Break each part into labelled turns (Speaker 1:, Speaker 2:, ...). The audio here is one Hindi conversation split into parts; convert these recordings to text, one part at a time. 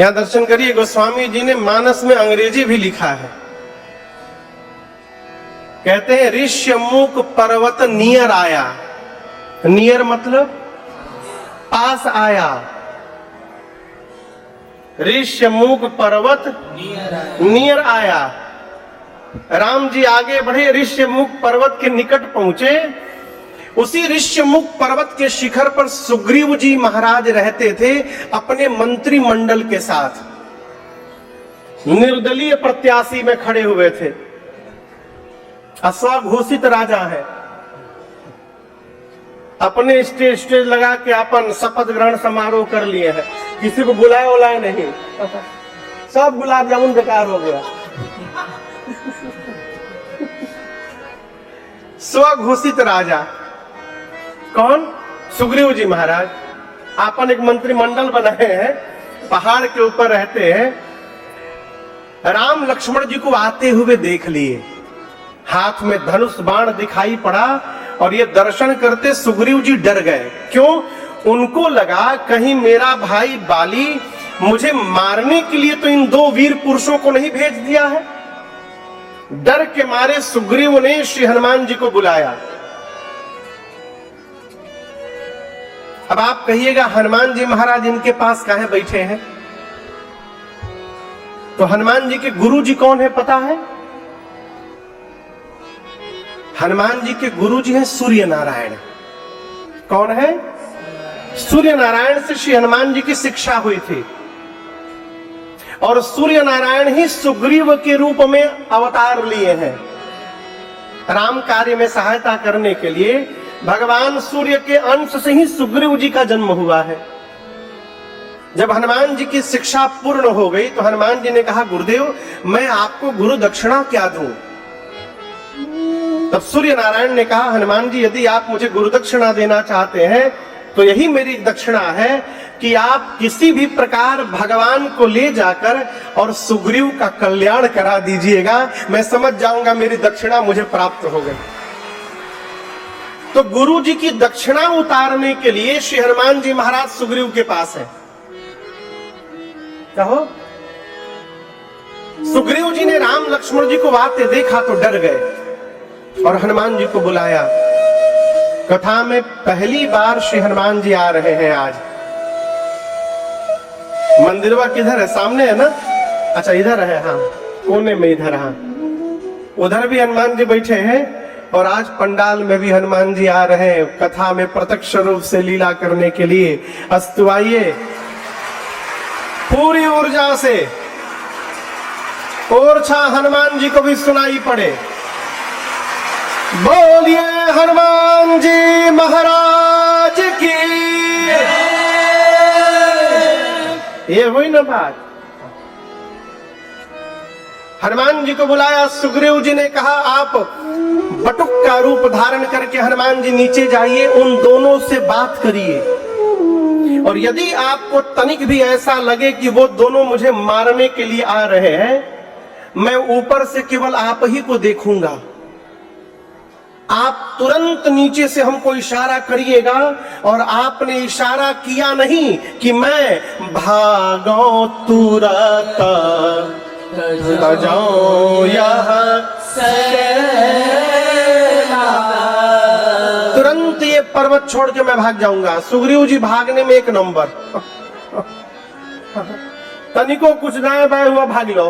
Speaker 1: यहां दर्शन करिए, गोस्वामी जी ने मानस में अंग्रेजी भी लिखा है। कहते हैं ऋष्यमुख पर्वत नियर आया। नियर मतलब पास आया। ऋष्यमुख पर्वत नियर आया। राम जी आगे बढ़े, ऋष्यमुख पर्वत के निकट पहुंचे। उसी ऋष्यमुख पर्वत के शिखर पर सुग्रीव जी महाराज रहते थे अपने मंत्रिमंडल के साथ। निर्दलीय प्रत्याशी में खड़े हुए थे। अस्वघोषित राजा है। अपने स्टेज लगा के अपन शपथ ग्रहण समारोह कर लिए हैं। किसी को बुलाए उलाए नहीं, सब गुलाब जामुन बेकार हो गया। स्वघोषित राजा कौन? सुग्रीव जी महाराज। आपन एक मंत्रिमंडल बनाए हैं, पहाड़ के ऊपर रहते हैं। राम लक्ष्मण जी को आते हुए देख लिए। हाथ में धनुष बाण दिखाई पड़ा और ये दर्शन करते सुग्रीव जी डर गए। क्यों? उनको लगा कहीं मेरा भाई बाली मुझे मारने के लिए तो इन दो वीर पुरुषों को नहीं भेज दिया है। डर के मारे सुग्रीव ने श्री हनुमान जी को बुलाया। अब आप कहिएगा हनुमान जी महाराज इनके पास काहे बैठे हैं? तो हनुमान जी के गुरु जी कौन है पता है? हनुमान जी के गुरु जी हैं सूर्य नारायण। कौन है? सूर्य नारायण से श्री हनुमान जी की शिक्षा हुई थी। और सूर्य नारायण ही सुग्रीव के रूप में अवतार लिए हैं। राम कार्य में सहायता करने के लिए भगवान सूर्य के अंश से ही सुग्रीव जी का जन्म हुआ है। जब हनुमान जी की शिक्षा पूर्ण हो गई तो हनुमान जी ने कहा गुरुदेव मैं आपको गुरु दक्षिणा क्या दूं? तब सूर्य नारायण ने कहा हनुमान जी यदि आप मुझे गुरु दक्षिणा देना चाहते हैं तो यही मेरी दक्षिणा है कि आप किसी भी प्रकार भगवान को ले जाकर और सुग्रीव का कल्याण करा दीजिएगा। मैं समझ जाऊंगा मेरी दक्षिणा मुझे प्राप्त हो गई। तो गुरु जी की दक्षिणा उतारने के लिए श्री हनुमान जी महाराज सुग्रीव के पास है। कहो सुग्रीव जी ने राम लक्ष्मण जी को आते देखा तो डर गए और हनुमान जी को बुलाया। कथा में पहली बार श्री हनुमान जी आ रहे हैं आज। मंदिरवा किधर है? सामने है ना? अच्छा इधर है, हाँ कोने में इधर। हाँ उधर भी हनुमान जी बैठे हैं और आज पंडाल में भी हनुमान जी आ रहे हैं कथा में प्रत्यक्ष रूप से लीला करने के लिए। अस्तु आइए पूरी ऊर्जा से ओरछा हनुमान जी को भी सुनाई पड़े। बोलिए हनुमान जी महाराज की। ये हुई ना बात। हनुमान जी को बुलाया। सुग्रीव जी ने कहा आप बटुक का रूप धारण करके हनुमान जी नीचे जाइए, उन दोनों से बात करिए और यदि आपको तनिक भी ऐसा लगे कि वो दोनों मुझे मारने के लिए आ रहे हैं, मैं ऊपर से केवल आप ही को देखूंगा। आप तुरंत नीचे से हमको इशारा करिएगा और आपने इशारा किया नहीं कि मैं भागो तुरंत जाऊं यहाँ तुरंत ये पर्वत छोड़ के मैं भाग जाऊंगा। सुग्रीव जी भागने में एक नंबर। तनिको कुछ दाएं बाएं हुआ भाग लो।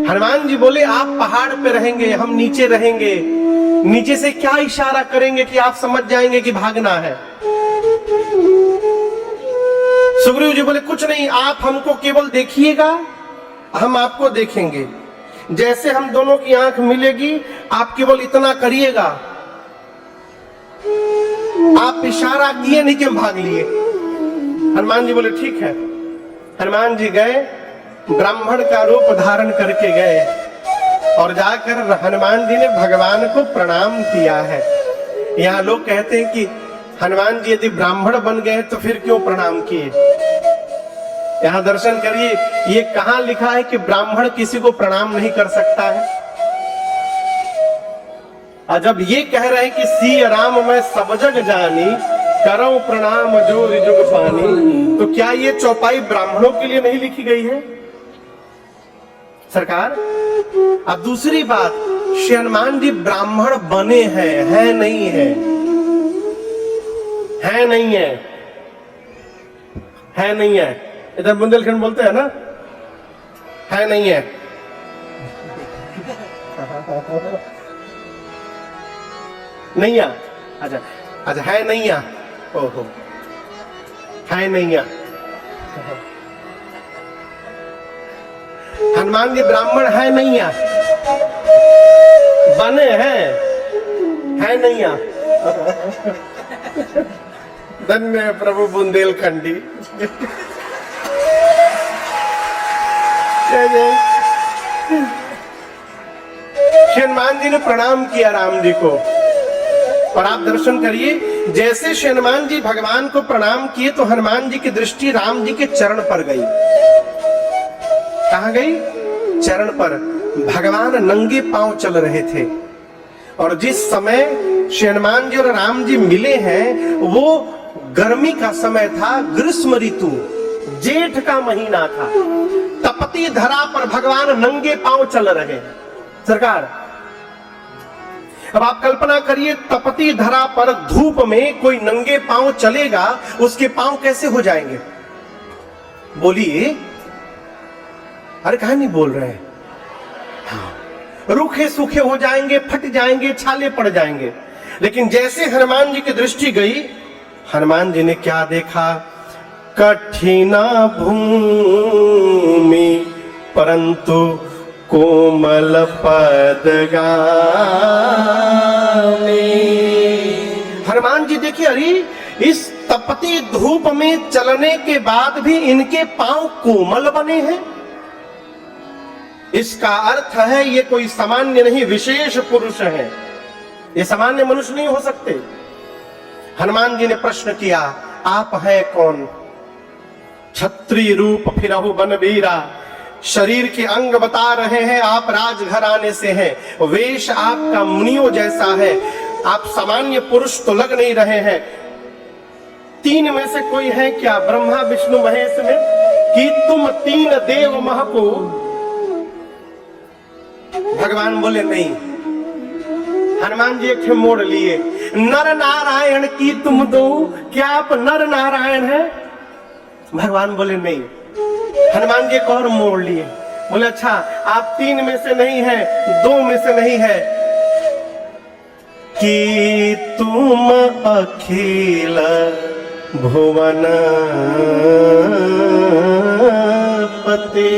Speaker 1: हनुमान जी बोले आप पहाड़ पे रहेंगे, हम नीचे रहेंगे। नीचे से क्या इशारा करेंगे कि आप समझ जाएंगे कि भागना है? सुग्रीव जी बोले कुछ नहीं, आप हमको केवल देखिएगा, हम आपको देखेंगे। जैसे हम दोनों की आंख मिलेगी आप केवल इतना करिएगा। आप इशारा किए नहीं कि हम भाग लिए। हनुमान जी बोले ठीक है। हनुमान जी गए, ब्राह्मण का रूप धारण करके गए और जाकर हनुमान जी ने भगवान को प्रणाम किया है। यहाँ लोग कहते हैं कि हनुमान जी यदि ब्राह्मण बन गए तो फिर क्यों प्रणाम किए? यहाँ दर्शन करिए, ये कहाँ लिखा है कि ब्राह्मण किसी को प्रणाम नहीं कर सकता है? और जब ये कह रहे हैं कि सी राम मैं सब जग जानी, करो प्रणाम जोर जुग पानी। तो क्या ये चौपाई ब्राह्मणों के लिए नहीं लिखी गई है सरकार? अब दूसरी बात, श्री हनुमान जी ब्राह्मण बने हैं, है नहीं है? है नहीं है? है नहीं है? इधर बुंदेलखंड बोलते हैं ना, है नहीं है? नहीं आ? अच्छा अच्छा, है नहीं आ? ओहो, है नहीं आ? हनुमान जी ब्राह्मण है नहीं आ? बने हैं, है नहीं आ? धन्य प्रभु बुंदेलखंडी। जय जय। श्री हनुमान जी ने प्रणाम किया राम जी को, और आप दर्शन करिए, जैसे श्री हनुमान जी भगवान को प्रणाम किए तो हनुमान जी की दृष्टि राम जी के चरण पर गई। कहां गई? चरण पर। भगवान नंगे पांव चल रहे थे, और जिस समय श्री हनुमान जी और राम जी मिले हैं वो गर्मी का समय था, ग्रीष्म ऋतु, जेठ का महीना था। तपती धरा पर भगवान नंगे पांव चल रहे हैं सरकार। अब आप कल्पना करिए, तपती धरा पर धूप में कोई नंगे पांव चलेगा, उसके पांव कैसे हो जाएंगे? बोलिए, अरे कहां नहीं बोल रहे हैं? हाँ, रूखे सूखे हो जाएंगे, फट जाएंगे, छाले पड़ जाएंगे। लेकिन जैसे हनुमान जी की दृष्टि गई, हनुमान जी ने क्या देखा? कठिना भूमि परंतु कोमल पदगामी। हनुमान जी देखिए, अरे इस तपती धूप में चलने के बाद भी इनके पांव कोमल बने हैं। इसका अर्थ है ये कोई सामान्य नहीं, विशेष पुरुष है, ये सामान्य मनुष्य नहीं हो सकते। हनुमान जी ने प्रश्न किया, आप हैं कौन? क्षत्रिय रूप फिरहु बनवीरा, शरीर के अंग बता रहे हैं आप राजघराने से हैं, वेश आपका मुनियों जैसा है, आप सामान्य पुरुष तो लग नहीं रहे हैं। तीन में से कोई है क्या, ब्रह्मा विष्णु महेश में, कि तुम तीन देव महको? भगवान बोले नहीं। हनुमान जी एक मोड़ लिए, नर नारायण की तुम दो, क्या आप नर नारायण हैं? भगवान बोले नहीं। हनुमान जी एक और मोड़ लिए, बोले अच्छा आप तीन में से नहीं है, दो में से नहीं है, कि तुम अखिल भुवन पति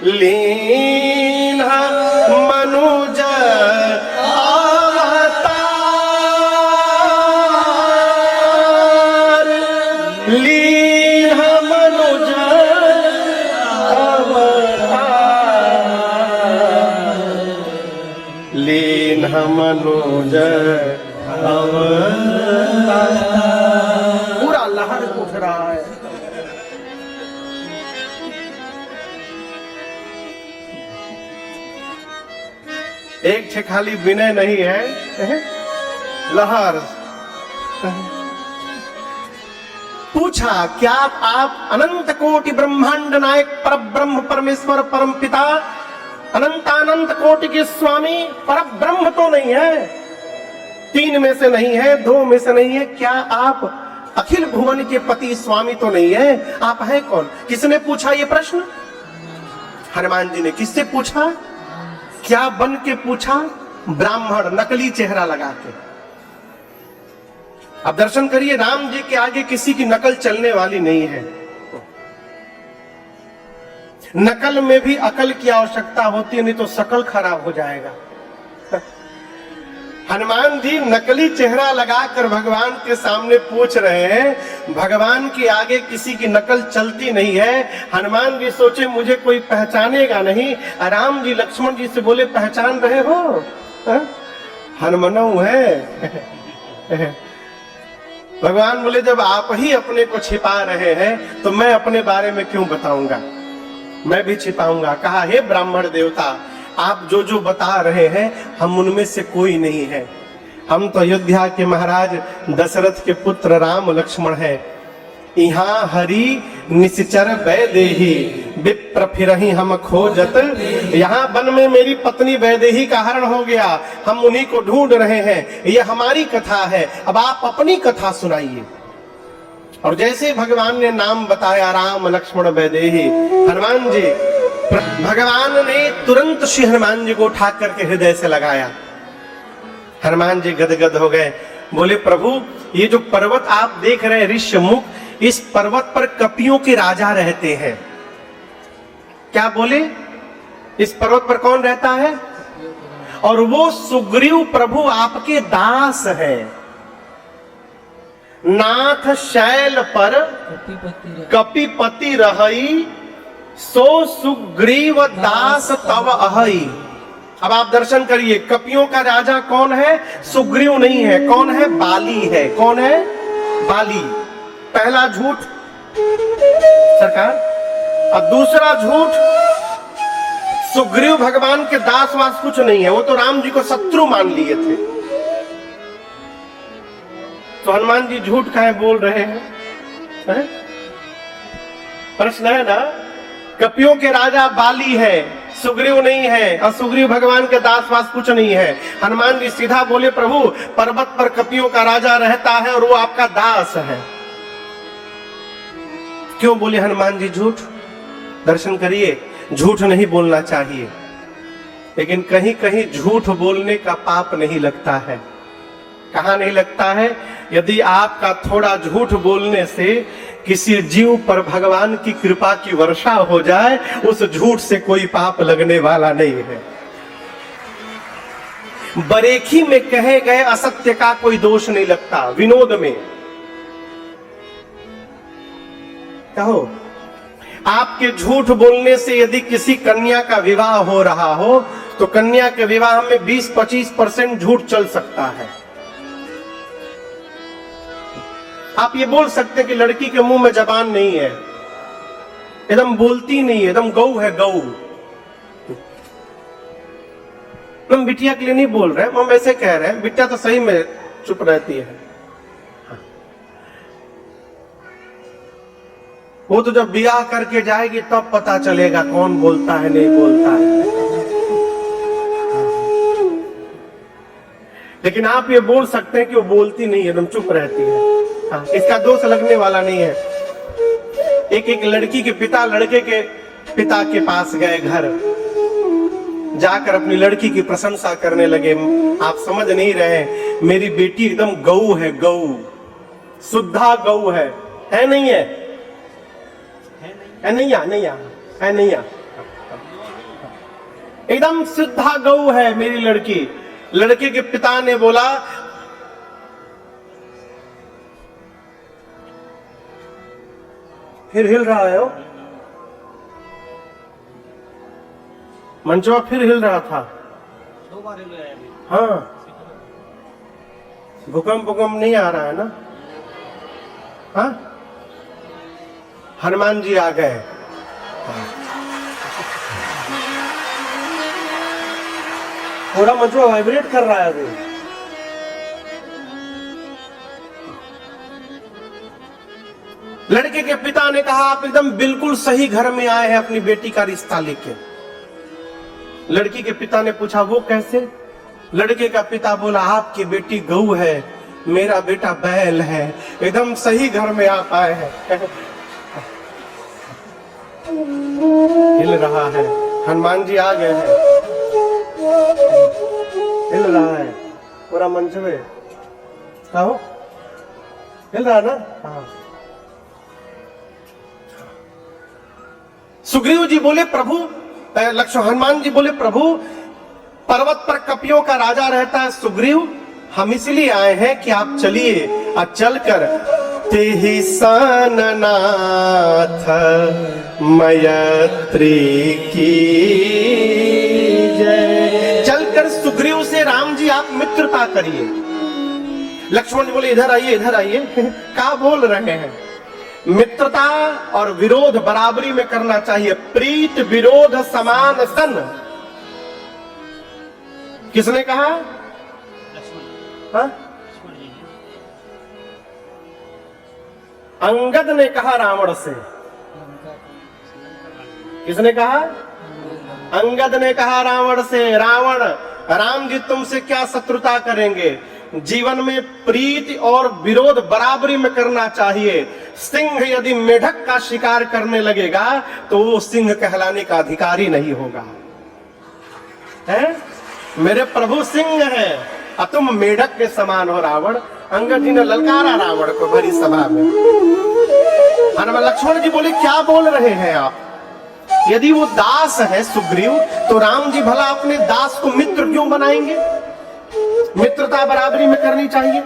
Speaker 1: लीना मनुज अवतार, लीना मनुज अवतार, लीना मनुज अवतार। पूरा लहर उठ रहा है। एक छे खाली विनय नहीं है, लहर। पूछा, क्या आप अनंत कोटि ब्रह्मांड नायक पर ब्रह्म परमेश्वर परम पिता अनंतानंत कोटि के स्वामी पर ब्रह्म तो नहीं है? तीन में से नहीं है, दो में से नहीं है, क्या आप अखिल भुवन के पति स्वामी तो नहीं है? आप हैं कौन? किसने पूछा ये प्रश्न? हनुमान जी ने। किससे पूछा? क्या बन के पूछा? ब्राह्मण, नकली चेहरा लगा के। अब दर्शन करिए, राम जी के आगे किसी की नकल चलने वाली नहीं है। नकल में भी अकल की आवश्यकता होती है, नहीं तो शकल खराब हो जाएगा। हनुमान जी नकली चेहरा लगाकर भगवान के सामने पूछ रहे हैं, भगवान के आगे किसी की नकल चलती नहीं है। हनुमान जी सोचे मुझे कोई पहचानेगा नहीं। राम जी लक्ष्मण जी से बोले, पहचान रहे हो? हनुमानऊ है। भगवान बोले, जब आप ही अपने को छिपा रहे हैं तो मैं अपने बारे में क्यों बताऊंगा, मैं भी छिपाऊंगा। कहा, हे ब्राह्मण देवता, आप जो जो बता रहे हैं हम उनमें से कोई नहीं है। हम तो अयोध्या के महाराज दशरथ के पुत्र राम लक्ष्मण है। यहाँ हरि निश्चर वैदेही विप्र फिरहि हम खोजत। यहाँ वन में मेरी पत्नी वैदेही का हरण हो गया, हम उन्हीं को ढूंढ रहे हैं। ये हमारी कथा है, अब आप अपनी कथा सुनाइए। और जैसे भगवान ने नाम बताया राम लक्ष्मण वैदेही, हनुमान जी, भगवान ने तुरंत श्री हनुमान जी को उठा करके हृदय से लगाया। हनुमान जी गदगद हो गए, बोले प्रभु ये जो पर्वत आप देख रहे हैं ऋष्यमुख, इस पर्वत पर कपियों के राजा रहते हैं। क्या बोले? इस पर्वत पर कौन रहता है? और वो सुग्रीव प्रभु आपके दास हैं। नाथ शैल पर कपिपति रहई, सो सुग्रीव दास तव अहई। अब आप दर्शन करिए, कपियों का राजा कौन है? सुग्रीव नहीं है, कौन है? बाली है। कौन है? बाली। पहला झूठ सरकार। अब दूसरा झूठ, सुग्रीव भगवान के दास वास कुछ नहीं है, वो तो राम जी को शत्रु मान लिए थे। तो हनुमान जी झूठ काहे बोल रहे हैं? प्रश्न है ना। कपियों के राजा बाली है, सुग्रीव नहीं है, और सुग्रीव भगवान के दास वास कुछ नहीं है। हनुमान जी सीधा बोले प्रभु पर्वत पर कपियों का राजा रहता है और वो आपका दास है। क्यों बोले हनुमान जी झूठ? दर्शन करिए, झूठ नहीं बोलना चाहिए, लेकिन कहीं कहीं झूठ बोलने का पाप नहीं लगता है। कहां नहीं लगता है? यदि आपका थोड़ा झूठ बोलने से किसी जीव पर भगवान की कृपा की वर्षा हो जाए, उस झूठ से कोई पाप लगने वाला नहीं है। बरेखी में कहे गए असत्य का कोई दोष नहीं लगता। विनोद में कहो, आपके झूठ बोलने से यदि किसी कन्या का विवाह हो रहा हो, तो कन्या के विवाह में 20-25% झूठ चल सकता है। आप ये बोल सकते हैं कि लड़की के मुंह में जबान नहीं है, एकदम बोलती नहीं है, एकदम गऊ है, गऊ। हम बिटिया के लिए नहीं बोल रहे, हम ऐसे कह रहे हैं, बिटिया तो सही में चुप रहती है। वो तो जब ब्याह करके जाएगी तब पता चलेगा कौन बोलता है नहीं बोलता है। लेकिन आप ये बोल सकते हैं कि वो बोलती नहीं है, एकदम चुप रहती है। हाँ, इसका दोष लगने वाला नहीं है। एक लड़की के पिता लड़के के पिता के पास गए घर, जाकर अपनी लड़की की प्रशंसा करने लगे। आप समझ नहीं रहे, मेरी बेटी एकदम गऊ है, गऊ, शुद्धा गऊ है नहीं है? नैया एकदम शुद्धा गऊ है मेरी लड़की। लड़के के पिता ने बोला, फिर हिल रहा है वो मंचवा, फिर हिल रहा था 2 बार हिल रहा है। हाँ, भूकंप नहीं आ रहा है ना? हाँ, हनुमान जी आ गए। पूरा मंचवा वाइब्रेट कर रहा है अभी। लड़के के पिता ने कहा, आप एकदम बिल्कुल सही घर में आए हैं अपनी बेटी का रिश्ता लेके। लड़की के पिता ने पूछा, वो कैसे? लड़के का पिता बोला, आपकी बेटी गऊ है, मेरा बेटा बैल है, एकदम सही घर में आप आए हैं। हिल रहा है, हनुमान जी आ गए हैं, हिल रहा है पूरा मंच में। कहो, हिल रहा ना? हाँ। सुग्रीव जी बोले प्रभु, लक्ष्मण हनुमान जी बोले प्रभु पर्वत पर कपियों का राजा रहता है सुग्रीव, हम इसलिए आए हैं कि आप चलिए और चलकर तेहि साननाथ मैत्री की जय। चलकर सुग्रीव से राम जी आप मित्रता करिए। लक्ष्मण जी बोले इधर आइए, इधर आइए। क्या बोल रहे हैं? मित्रता और विरोध बराबरी में करना चाहिए। प्रीत विरोध समान सन। किसने कहा? हाँ? अंगद ने कहा रावण से, किसने कहा? अंगद ने कहा रावण से, रावण राम जी तुमसे क्या शत्रुता करेंगे, जीवन में प्रीति और विरोध बराबरी में करना चाहिए। सिंह यदि मेढक का शिकार करने लगेगा तो वो सिंह कहलाने का अधिकारी नहीं होगा। है? मेरे प्रभु सिंह है और तुम मेढक के समान हो रावण। अंगद जी ने ललकारा रावण को भरी सभा में। हनुमान लक्ष्मण जी बोले क्या बोल रहे हैं आप? यदि वो दास है सुग्रीव तो राम जी भला अपने दास को मित्र क्यों बनाएंगे? मित्रता बराबरी में करनी चाहिए।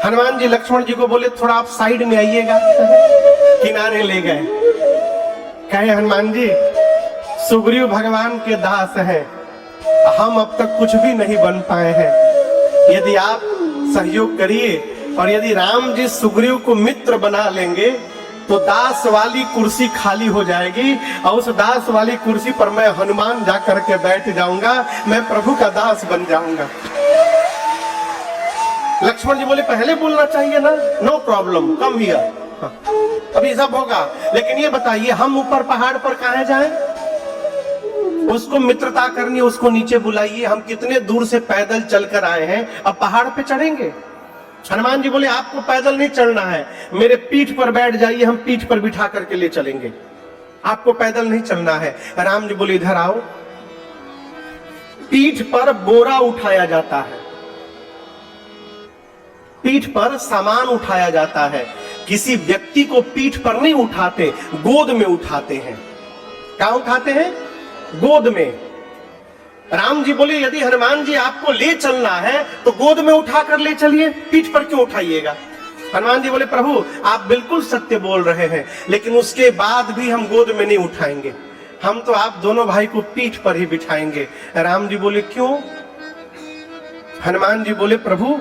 Speaker 1: हनुमान जी लक्ष्मण जी को बोले थोड़ा आप साइड में आइएगा। किनारे ले गए। कहे हनुमान जी सुग्रीव भगवान के दास हैं, हम अब तक कुछ भी नहीं बन पाए हैं, यदि आप सहयोग करिए और यदि राम जी सुग्रीव को मित्र बना लेंगे तो दास वाली कुर्सी खाली हो जाएगी और उस दास वाली कुर्सी पर मैं हनुमान जाकर के बैठ जाऊंगा, मैं प्रभु का दास बन जाऊंगा। लक्ष्मण जी बोले पहले बोलना चाहिए ना। नो प्रॉब्लम, कम हियर, अभी सब होगा। लेकिन ये बताइए हम ऊपर पहाड़ पर कहाँ जाएं? उसको मित्रता करनी, उसको नीचे बुलाइए। हम कितने दूर से पैदल चलकर आए हैं, अब पहाड़ पे चढ़ेंगे? हनुमान जी बोले आपको पैदल नहीं चलना है, मेरे पीठ पर बैठ जाइए, हम पीठ पर बिठा करके ले चलेंगे, आपको पैदल नहीं चलना है। राम जी बोले इधर आओ। पीठ पर बोरा उठाया जाता है, पीठ पर सामान उठाया जाता है। किसी व्यक्ति को पीठ पर नहीं उठाते, गोद में उठाते हैं। क्या उठाते हैं? गोद में। राम जी बोले यदि हनुमान जी आपको ले चलना है तो गोद में उठाकर ले चलिए, पीठ पर क्यों उठाइएगा? हनुमान जी बोले प्रभु आप बिल्कुल सत्य बोल रहे हैं, लेकिन उसके बाद भी हम गोद में नहीं उठाएंगे, हम तो आप दोनों भाई को पीठ पर ही बिठाएंगे। राम जी बोले क्यों? हनुमान जी बोले प्रभु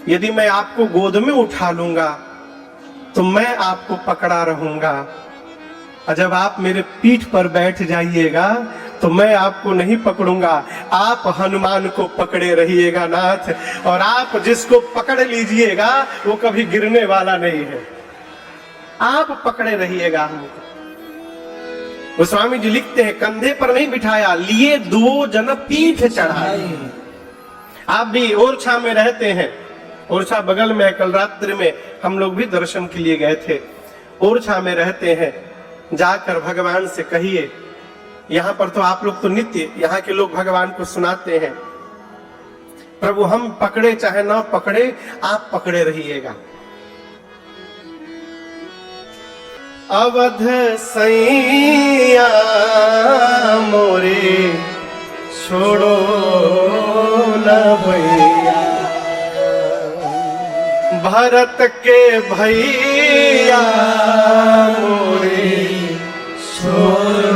Speaker 1: यदि मैं आपको गोद में उठा लूंगा तो मैं आपको पकड़ा रहूंगा, और जब आप मेरे पीठ पर बैठ जाइएगा तो मैं आपको नहीं पकड़ूंगा, आप हनुमान को पकड़े रहिएगा नाथ, और आप जिसको पकड़ लीजिएगा वो कभी गिरने वाला नहीं है, आप पकड़े रहिएगा हमको। गोस्वामी जी लिखते हैं कंधे पर नहीं बिठाया, लिए दो जन पीठ चढ़ाए। आप भी ओरछा में रहते हैं, ओरछा बगल में, कल रात्रि में हम लोग भी दर्शन के लिए गए थे। ओरछा में रहते हैं, जाकर भगवान से कहिए, यहाँ पर तो आप लोग तो नित्य यहाँ के लोग भगवान को सुनाते हैं, प्रभु हम पकड़े चाहे ना पकड़े आप पकड़े रहिएगा। अवध सैया मोरे छोड़ो न भैया, भरत के भैया मोरे छोड़ो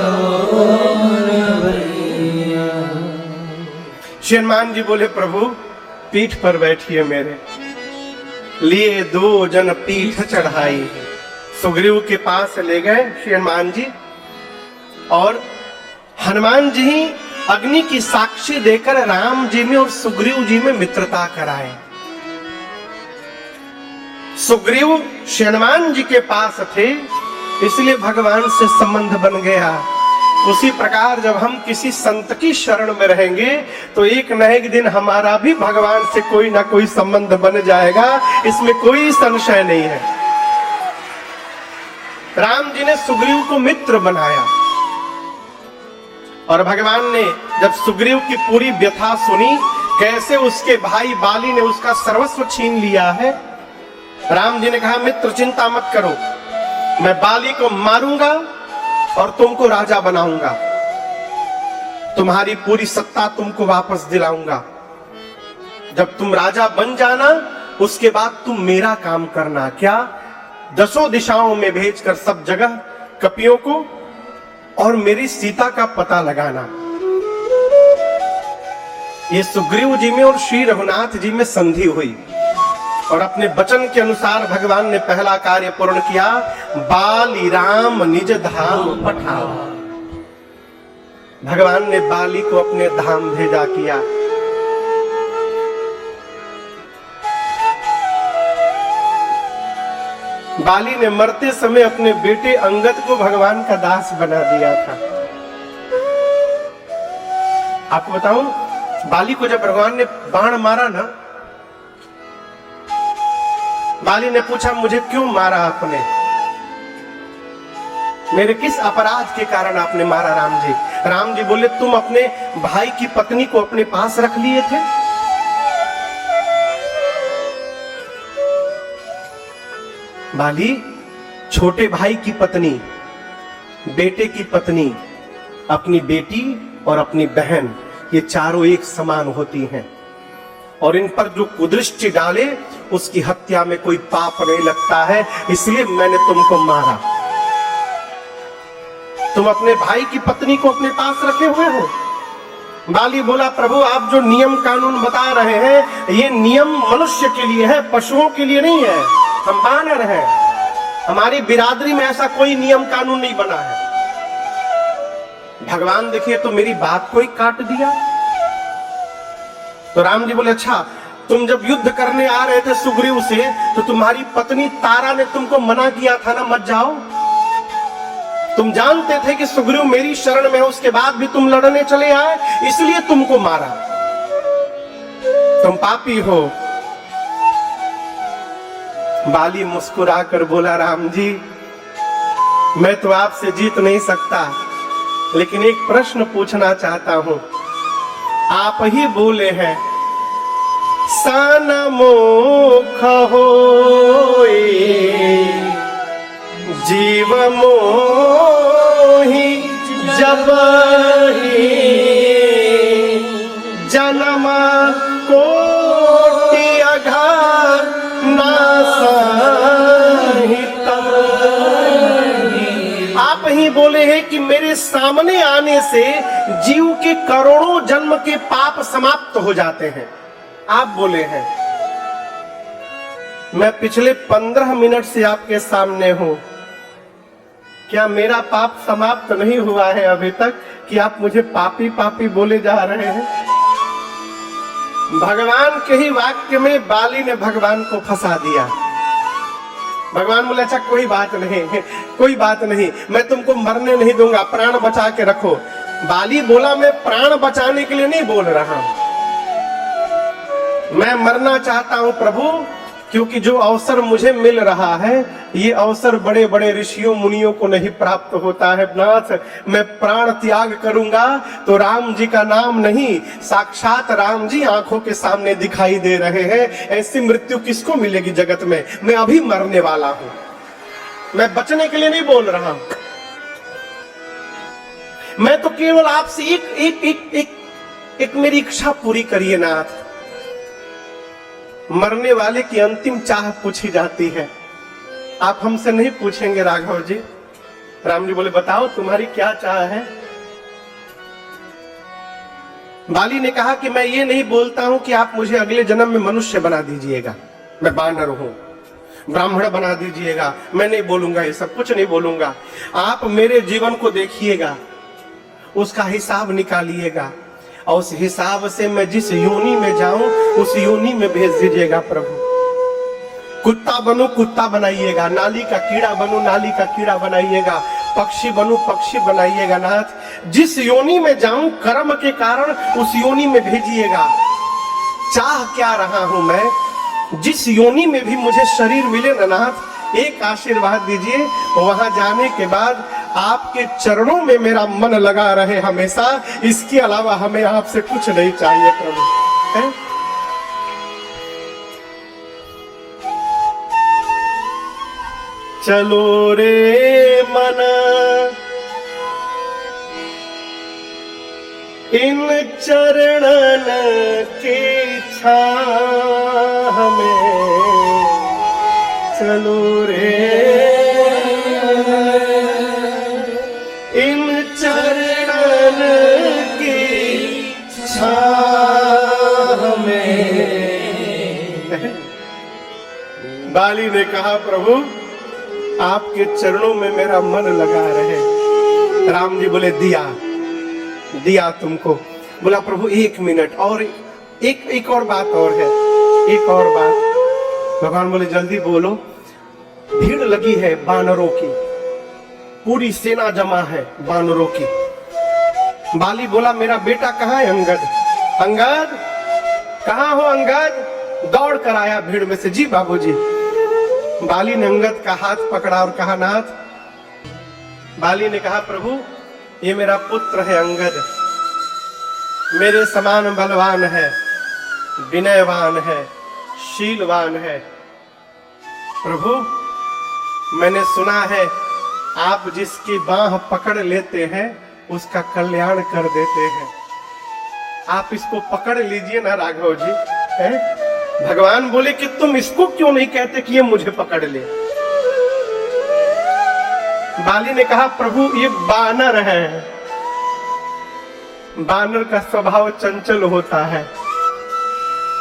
Speaker 1: न भैया। हनुमान जी बोले प्रभु पीठ पर बैठिए मेरे, लिए दो जन पीठ चढ़ाई। सुग्रीव के पास ले गए श्री हनुमान जी, और हनुमान जी ही अग्नि की साक्षी देकर राम जी में और सुग्रीव जी में मित्रता कराए। सुग्रीव श्री हनुमान जी के पास थे इसलिए भगवान से संबंध बन गया। उसी प्रकार जब हम किसी संत की शरण में रहेंगे तो एक न एक दिन हमारा भी भगवान से कोई ना कोई संबंध बन जाएगा, इसमें कोई संशय नहीं है। राम जी ने सुग्रीव को मित्र बनाया, और भगवान ने जब सुग्रीव की पूरी व्यथा सुनी, कैसे उसके भाई बाली ने उसका सर्वस्व छीन लिया है, राम जी ने कहा मित्र चिंता मत करो, मैं बाली को मारूंगा और तुमको राजा बनाऊंगा, तुम्हारी पूरी सत्ता तुमको वापस दिलाऊंगा। जब तुम राजा बन जाना उसके बाद तुम मेरा काम करना। क्या? 10 दिशाओं में भेजकर सब जगह कपियों को और मेरी सीता का पता लगाना। ये सुग्रीव जी में और श्री रघुनाथ जी में संधि हुई, और अपने वचन के अनुसार भगवान ने पहला कार्य पूर्ण किया, बाली राम निज धाम पठाओ। भगवान ने बाली को अपने धाम भेजा किया। बाली ने मरते समय अपने बेटे अंगद को भगवान का दास बना दिया था। आपको बताऊं, बाली को जब भगवान ने बाण मारा ना, बाली ने पूछा मुझे क्यों मारा आपने, मेरे किस अपराध के कारण आपने मारा राम जी। राम जी बोले तुम अपने भाई की पत्नी को अपने पास रख लिए थे। बाली छोटे भाई की पत्नी, बेटे की पत्नी, अपनी बेटी और अपनी बहन, ये चारों एक समान होती हैं और इन पर जो कुदृष्टि डाले उसकी हत्या में कोई पाप नहीं लगता है, इसलिए मैंने तुमको मारा। तुम अपने भाई की पत्नी को अपने पास रखे हुए हो। बाली बोला प्रभु आप जो नियम कानून बता रहे हैं ये नियम मनुष्य के लिए है, पशुओं के लिए नहीं है। हम बानर हैं, हमारी बिरादरी में ऐसा कोई नियम कानून नहीं बना है। भगवान देखिए तो मेरी बात को ही काट दिया। तो राम जी बोले अच्छा तुम जब युद्ध करने आ रहे थे सुग्रीव से तो तुम्हारी पत्नी तारा ने तुमको मना किया था ना मत जाओ। तुम जानते थे कि सुग्रीव मेरी शरण में है, उसके बाद भी तुम लड़ने चले आए, इसलिए तुमको मारा। तुम पापी हो। बाली मुस्कुराकर बोला राम जी मैं तो आपसे जीत नहीं सकता, लेकिन एक प्रश्न पूछना चाहता हूं। आप ही बोले हैं सनमुख होए जीव मोहि जबहि जन्म कोटि अघार नासहित। आप ही बोले हैं कि मेरे सामने आने से जीव के करोड़ों जन्म के पाप समाप्त हो जाते हैं। आप बोले हैं। मैं पिछले 15 मिनट से आपके सामने हूं, क्या मेरा पाप समाप्त नहीं हुआ है अभी तक कि आप मुझे पापी पापी बोले जा रहे हैं? भगवान के ही वाक्य में बाली ने भगवान को फंसा दिया। भगवान बोले अच्छा कोई बात नहीं, कोई बात नहीं, मैं तुमको मरने नहीं दूंगा, प्राण बचा के रखो। बाली बोला मैं प्राण बचाने के लिए नहीं बोल रहा हूं, मैं मरना चाहता हूं प्रभु, क्योंकि जो अवसर मुझे मिल रहा है ये अवसर बड़े बड़े ऋषियों मुनियों को नहीं प्राप्त होता है। नाथ मैं प्राण त्याग करूंगा तो राम जी का नाम नहीं, साक्षात राम जी आंखों के सामने दिखाई दे रहे हैं। ऐसी मृत्यु किसको मिलेगी जगत में? मैं अभी मरने वाला हूं, मैं बचने के लिए नहीं बोल रहा हूं। मैं तो केवल आपसे एक एक एक एक, एक मेरी इच्छा पूरी करिए नाथ। मरने वाले की अंतिम चाह पूछी जाती है, आप हमसे नहीं पूछेंगे राघव जी। राम जी बोले बताओ तुम्हारी क्या चाह है? बाली ने कहा कि मैं ये नहीं बोलता हूं कि आप मुझे अगले जन्म में मनुष्य बना दीजिएगा, मैं बानर हूं, ब्राह्मण बना दीजिएगा, मैं नहीं बोलूंगा, ये सब कुछ नहीं बोलूंगा। आप मेरे जीवन को देखिएगा, उसका हिसाब निकालिएगा और उस हिसाब से मैं जिस योनि में जाऊं उस योनि में भेज दीजिएगा प्रभु। कुत्ता बनूं कुत्ता बनाइएगा, नाली का कीड़ा बनूं नाली का कीड़ा बनाइएगा, पक्षी बनूं पक्षी बनाइएगा नाथ। जिस योनि में जाऊं कर्म के कारण उस योनि में भेजिएगा। चाह क्या रहा हूं मैं, जिस योनि में भी मुझे शरीर मिले ना नाथ, एक आशीर्वाद दीजिए, वहां जाने के बाद आपके चरणों में मेरा मन लगा रहे हमेशा। इसके अलावा हमें आपसे कुछ नहीं चाहिए प्रभु। है? चलो रे मन इन चरणन की छाह में, चलो रे इन चरणन की छाह में। बाली ने कहा प्रभु आपके चरणों में मेरा मन लगा रहे। राम जी बोले दिया दिया तुमको। बोला प्रभु 1 मिनट और एक और बात और है, एक और बात। भगवान बोले जल्दी बोलो। भीड़ लगी है बानरों की, पूरी सेना जमा है बानरों की। बाली बोला मेरा बेटा कहाँ है अंगद? अंगद कहाँ हो अंगद? दौड़ कर आया भीड़ में से, जी बाबूजी। बाली ने अंगद का हाथ पकड़ा और कहा नाथ। बाली ने कहा प्रभु ये मेरा पुत्र है अंगद, मेरे समान बलवान है, विनयवान है, शीलवान है। प्रभु मैंने सुना है आप जिसकी बाह पकड़ लेते हैं उसका कल्याण कर देते हैं, आप इसको पकड़ लीजिए ना राघव जी। है? भगवान बोले कि तुम इसको क्यों नहीं कहते कि ये मुझे पकड़ ले? बाली ने कहा प्रभु ये बानर है, बानर का स्वभाव चंचल होता है,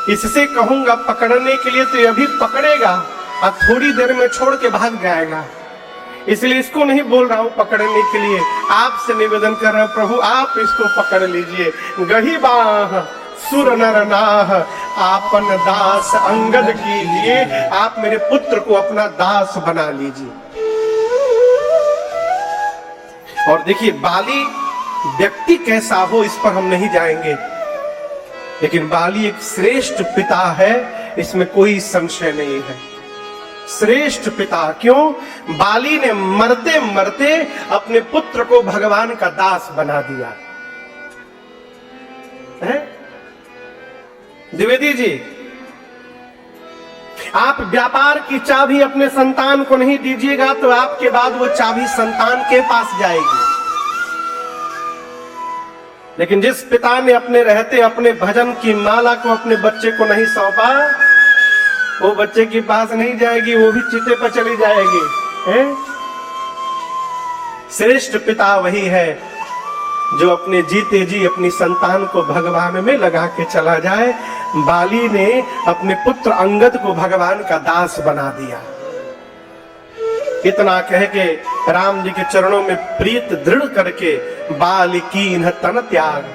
Speaker 1: इससे कहूंगा पकड़ने के लिए तो ये भी पकड़ेगा और थोड़ी देर में छोड़ के भाग जाएगा, इसलिए इसको नहीं बोल रहा हूं पकड़ने के लिए, आपसे निवेदन कर रहा हूं प्रभु आप इसको पकड़ लीजिए। गही बाह सुर नर नाह आपन दास अंगद कीजिए, आप मेरे पुत्र को अपना दास बना लीजिए। और देखिए बाली व्यक्ति कैसा हो इस पर हम नहीं जाएंगे, लेकिन बाली एक श्रेष्ठ पिता है, इसमें कोई संशय नहीं है। श्रेष्ठ पिता क्यों? बाली ने मरते मरते अपने पुत्र को भगवान का दास बना दिया है। द्विवेदी जी आप व्यापार की चाबी अपने संतान को नहीं दीजिएगा तो आपके बाद वो चाबी संतान के पास जाएगी, लेकिन जिस पिता ने अपने रहते अपने भजन की माला को अपने बच्चे को नहीं सौंपा वो बच्चे के पास नहीं जाएगी, वो भी चिते पर चली जाएगी। है? श्रेष्ठ पिता वही है जो अपने जीते जी अपनी संतान को भगवान में लगा के चला जाए। बाली ने अपने पुत्र अंगद को भगवान का दास बना दिया। इतना कह के राम जी के चरणों में प्रीत दृढ़ करके बाली कीन्ह तन त्याग,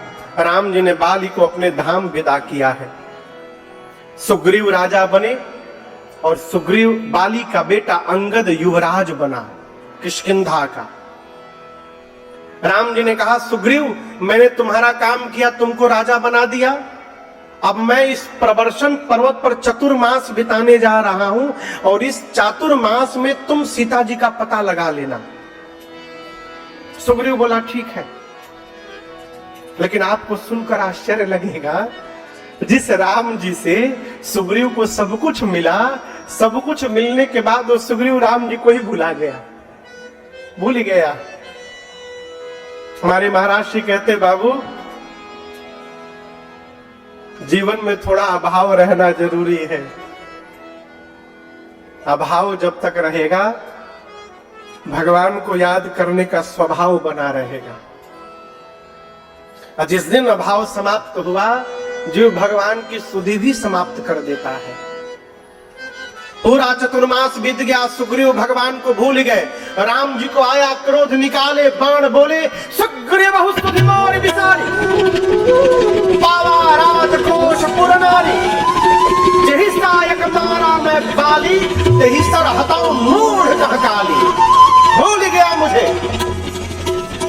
Speaker 1: राम जी ने बाली को अपने धाम विदा किया है। सुग्रीव राजा बने और सुग्रीव बाली का बेटा अंगद युवराज बना किष्किंधा का। राम जी ने कहा सुग्रीव मैंने तुम्हारा काम किया, तुमको राजा बना दिया, अब मैं इस प्रवर्षण पर्वत पर चतुर्मास बिताने जा रहा हूं और इस चातुर्मास में तुम सीता जी का पता लगा लेना। सुग्रीव बोला ठीक है, लेकिन आपको सुनकर आश्चर्य लगेगा जिस राम जी से सुग्रीव को सब कुछ मिला, सब कुछ मिलने के बाद वो सुग्रीव राम जी को ही भुला गया, भूल गया। हमारे महाराज श्री कहते बाबू जीवन में थोड़ा अभाव रहना जरूरी है, अभाव जब तक रहेगा भगवान को याद करने का स्वभाव बना रहेगा, और जिस दिन अभाव समाप्त हुआ जो भगवान की सुधि भी समाप्त कर देता है। पूरा चतुर्मास बीत गया, सुग्रीव भगवान को भूल गए, राम जी को आया क्रोध, निकाले बाण, बोले सुग्रीव बहुस्तुति मोर विसारी, पावा राजकोष पुर नारी, जेहि सायक मारा मैं बाली, तेहि सर हटाओ मूढ़ कह काली। भूल गया मुझे,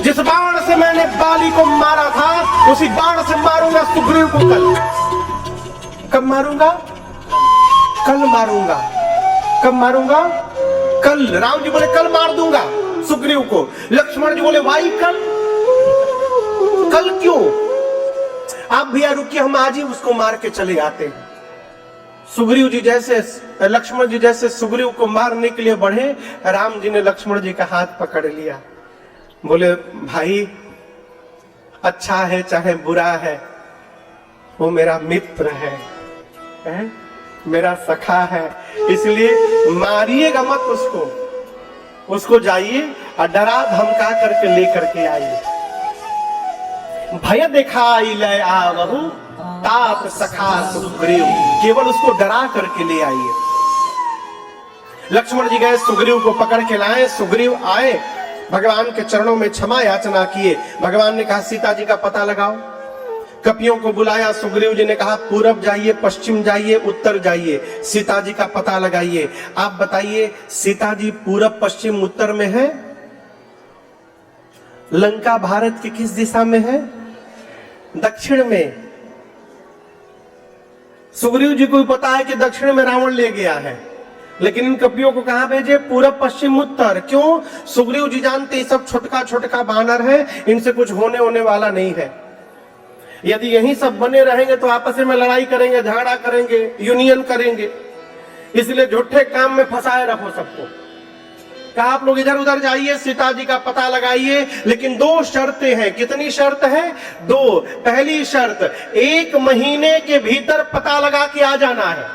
Speaker 1: जिस बाण से मैंने बाली को मारा था उसी बाण से मारूंगा सुग्रीव को कल। कब मारूंगा? कल मारूंगा। कब मारूंगा? कल। राम जी बोले कल मार दूंगा सुग्रीव को। लक्ष्मण जी बोले भाई कल? कल क्यों? आप भैया रुकिए, हम आज ही उसको मार के चले आते हैं। सुग्रीव जी जैसे, लक्ष्मण जी जैसे सुग्रीव को मारने के लिए बढ़े, राम जी ने लक्ष्मण जी का हाथ पकड़ लिया, बोले भाई अच्छा है चाहे बुरा है वो मेरा मित्र है, मेरा सखा है, इसलिए मारिएगा मत उसको, उसको जाइए और डरा धमका करके लेकर के आइए। भय दिखाई ले आवहु तात सखा सुग्रीव, केवल उसको डरा करके ले आइए। लक्ष्मण जी गए सुग्रीव को पकड़ के लाए, सुग्रीव आए भगवान के चरणों में क्षमा याचना किए। भगवान ने कहा सीता जी का पता लगाओ, कपियों को बुलाया। सुग्रीव जी ने कहा पूरब जाइए, पश्चिम जाइए, उत्तर जाइए, सीता जी का पता लगाइए। आप बताइए सीता जी पूरब पश्चिम उत्तर में है? लंका भारत की किस दिशा में है? दक्षिण में। सुग्रीव जी को पता है कि दक्षिण में रावण ले गया है, लेकिन इन कपियों को कहां भेजे? पूरब पश्चिम उत्तर। क्यों? सुग्रीव जी जानते सब छोटका छोटका बानर है, इनसे कुछ होने वाला नहीं है। यदि यही सब बने रहेंगे तो आपस में लड़ाई करेंगे, झगड़ा करेंगे, यूनियन करेंगे। इसलिए झूठे काम में फंसाए रखो सबको। कहा आप लोग इधर उधर जाइए, सीता जी का पता लगाइए, लेकिन 2 शर्तें हैं। कितनी शर्त है? 2। पहली शर्त, 1 महीने के भीतर पता लगा के आ जाना है।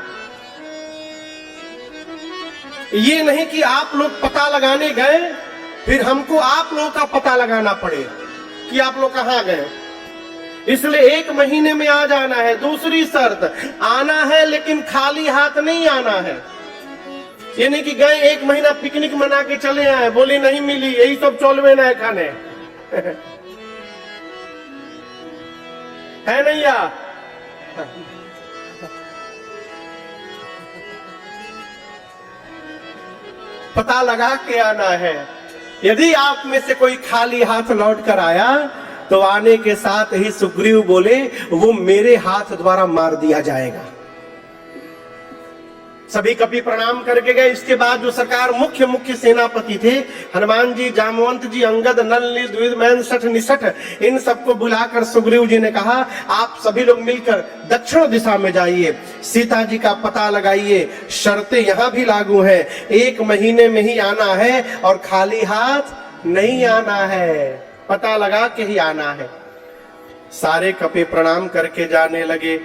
Speaker 1: ये नहीं कि आप लोग पता लगाने गए फिर हमको आप लोगों का पता लगाना पड़े कि आप लोग कहां गए। इसलिए 1 महीने में आ जाना है। दूसरी शर्त, आना है लेकिन खाली हाथ नहीं आना है। ये नहीं कि गए 1 महीना पिकनिक मना के चले आए, बोली नहीं मिली, यही सब चौलवे ना है खाने है नहीं या? पता लगा के आना है। यदि आप में से कोई खाली हाथ लौट कर आया तो आने के साथ ही सुग्रीव बोले वो मेरे हाथ द्वारा मार दिया जाएगा। सभी कपि प्रणाम करके गए। इसके बाद जो सरकार मुख्य सेनापति थे, हनुमान जी, जामवंत जी, अंगद, नल, नील, द्विज, मैन, सठ, निसठ, इन सबको बुलाकर सुग्रीव जी ने कहा आप सभी लोग मिलकर दक्षिण दिशा में जाइए, सीता जी का पता लगाइए। शर्तें यहां भी लागू है, 1 महीने में ही आना है और खाली हाथ नहीं आना है, पता लगा के ही आना है। सारे कपि प्रणाम करके जाने लगे।